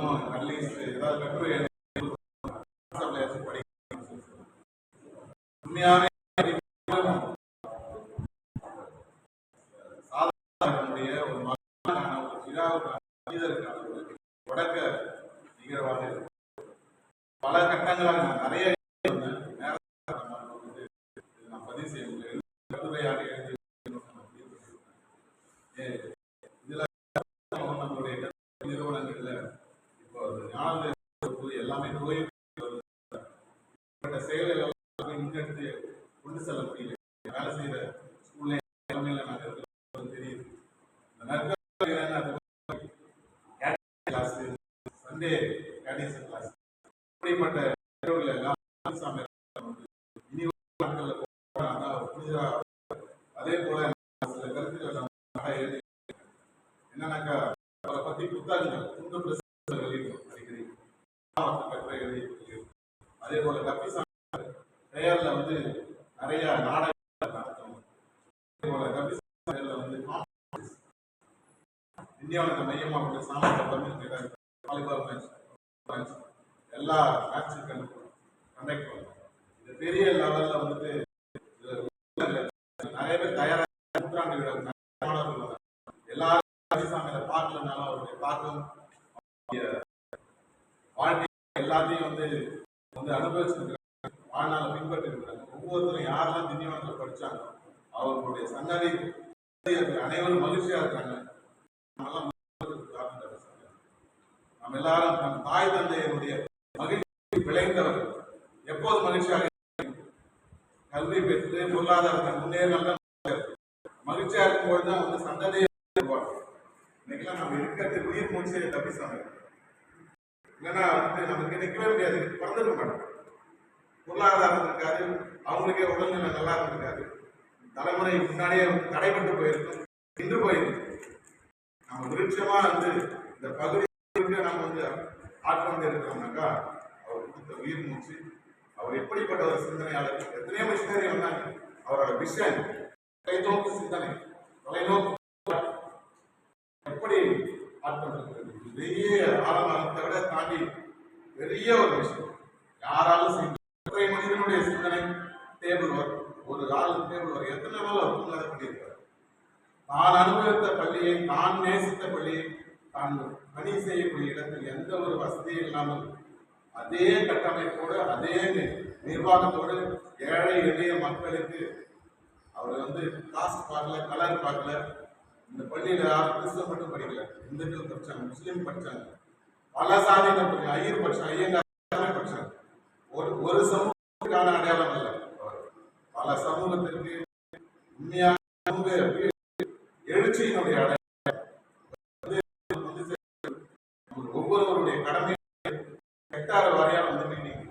மூலம் அட்லீஸ்ட் ஏதாவது கட்டுரை உண்மையாவே சாதனைய ஒரு மகனான ஒரு மனிதருக்கான ஒரு தொடக்க நிகழ்வாக இருக்கு. பல கட்டங்களாக நான் நிறைய நான் பதிவு செய்ய முடியாது. கட்டுரையாக எழுதி இதுல நம்மளுடைய நிறுவனங்கள்ல இப்போ எல்லாமே செயல்கள் முன்னெடுத்து கொண்டு செல்ல முடியல. வேலை செய்யற ஸ்கூல்ல தலைமையில நாங்கள் தெரியுது. சண்டே கேடிசன் கிளாஸ் இப்படிப்பட்ட எல்லாம் அதே போல சில கருத்துக்கள் எழுதி என்னன்னாக்கா அவரை பத்தி புத்தகங்கள் துண்டு பிரசுரங்கள் அடிக்கடி கட்டுரை எழுதி. அதே போல கப்பி பெயர்ல வந்து நிறைய நாடகம் நடத்தும். அதே போல கப்பி பெயர்ல வந்து இந்தியாவுக்கு மையமாக சாமானிய தமிழ் வாலிபால் எல்லா மேட்சும் கண்டக்ட் பண்ணுவோம். இது பெரிய லெவல்ல வந்துட்டு நிறைய பேர் தயாராக நூற்றாண்டு மாணவர்கள் எல்லாரும் பார்க்கலனாலும் அவருடைய தாக்கம் வாழ்க்கை எல்லாத்தையும் வந்து அனுபவிச்சிருக்கிறாங்க. வாழ்நாளை பின்பற்றி இருக்கிறாங்க. ஒவ்வொருத்தரும் யாரெல்லாம் திண்டிவனத்தில் படிச்சாங்க அவர்களுடைய சன்னதி அனைவரும் மகிழ்ச்சியா இருக்காங்க. நம்ம எல்லாரும் நம் தாய் தந்தையருடைய மகிழ்ச்சி விளைந்தவர்கள். எப்போது மகிழ்ச்சியாக கல்வி பெற்று பொருளாதாரத்தில் முன்னேறினால்தான் மகிழ்ச்சியா இருக்கும் பொழுதுதான் வந்து சந்ததியை இன்னைக்கெல்லாம் நம்ம இருக்கிறது உயிர் மூச்சை தப்பிசாங்க. இல்லைன்னா வந்து நமக்கு நிற்கவே முடியாது. பிறந்திருக்க மாட்டோம். பொருளாதாரம் இருக்காது, அவங்களுக்கே உடல்நிலை நல்லா இருந்திருக்காது. தலைமுறை முன்னாடியே வந்து தடைபட்டு போயிருக்கும், நின்று போயிருக்கு. நம்ம விருட்சமா வந்து இந்த பகுதிக்கு நம்ம வந்து ஆட்கொண்டு இருக்கிறோம்னாக்கா அவர் கொடுத்த உயிர் மூச்சு. அவர் எப்படிப்பட்ட ஒரு சிந்தனையாளர். எத்தனையோ மிஷினரி வந்தாங்க. அவரோட விஷன் தொலைநோக்கு சிந்தனை, தொலைநோக்கு எப்படி ஆட்கொண்டிருக்கிறது பெரிய ஆழமரத்தை விட தாண்டி பெரிய ஒரு விஷயம். யாராலும் செய்ய மனிதனுடைய சிந்தனை டேபிள் ஒர்க், ஒரு ஆள் டேபிள் ஒர்க் எத்தனை நாள் அவர் அதை பண்ணியிருக்காரு. தான் அனுபவித்த பள்ளியை, தான் நேசித்த பள்ளியை, தான் பணி செய்யக்கூடிய இடத்தில் எந்த ஒரு வசதியும் இல்லாமல் அதே கட்டமைப்போடு அதே நிர்வாகத்தோடு ஏழை எளிய மக்களுக்கு அவர் வந்து காஸ்ட் பார்க்கல, கலர் பார்க்கல. இந்த பள்ளியில யாரும் கிறிஸ்தவ மட்டும் படிக்கல, இந்துக்கள் படிச்சாங்க, முஸ்லீம் படிச்சாங்க, பல சாதியினர் படிச்சாங்க, ஐயர் படிச்சாங்க, ஐயங்கார் படிச்சாங்க. ஒரு சமூகத்துக்கான அடையாளம் இல்லை. பல சமூகத்திற்கு உண்மையான எழுச்சியினுடைய அடையாளம். ஒவ்வொருவருடைய கடமை ஹெக்டார வாரியாக வந்து மீட்டிங்,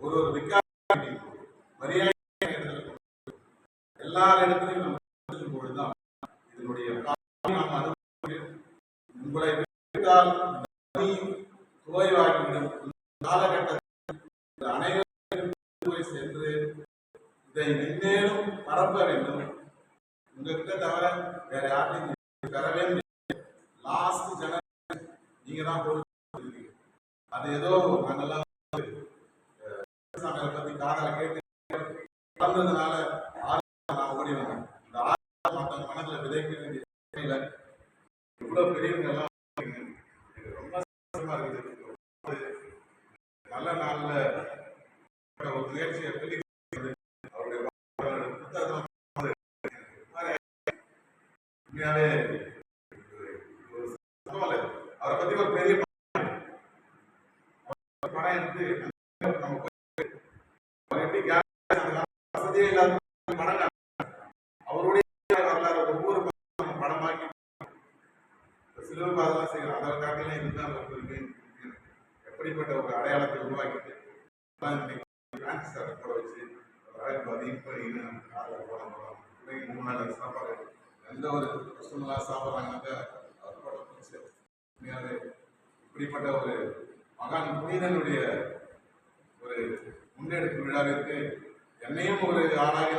ஒரு விக்கார மரியாதை எல்லா இடத்திலையும் நம்ம பொழுதுதான் இதனுடைய உங்களை துவைவாகிவிடும் காலகட்டத்தில் அனைவரும் போய் சென்று இதை மென்மேலும் பரப்ப வேண்டும். உங்ககிட்ட தவிர வேற யாரையும் தரவே முடியாது. லாஸ்ட் ஜனவரி நீங்க தான் போட்டு அது ஏதோ நாங்கெல்லாம் பத்தி காதல கேட்டு வளர்ந்ததுனால நான் ஓடி வந்தேன். இந்த மற்ற மனதில் விதைக்க வேண்டிய இவ்வளவு பெரியவங்க எல்லாம் ரொம்ப சந்தோஷமா இருக்குது. நல்ல நாள்ல ஒரு முயற்சியை அவருடைய புத்தகம் உண்மையாவே அவரை பத்தி ஒரு பெரிய படம் எடுத்து வசதியே இல்லாத படம் அவருடைய வரலாறு ஒவ்வொரு படமாக்கி சிலுவை பாதெல்லாம் செய்யலாம். அதை காட்டிலாம் இதுதான் எப்படிப்பட்ட ஒரு அடையாளத்தை உருவாக்கிட்டு கூட வச்சு மூணு நாள் சாப்பாடு எந்த ஒரு கஷ்டமெல்லாம் சாப்பிட்றாங்கன்னாக்கா இப்படிப்பட்ட ஒரு மகான் புனிதனுடைய ஒரு முன்னெடுப்பு விழாவிற்கு என்னையும் ஒரு ஆளாக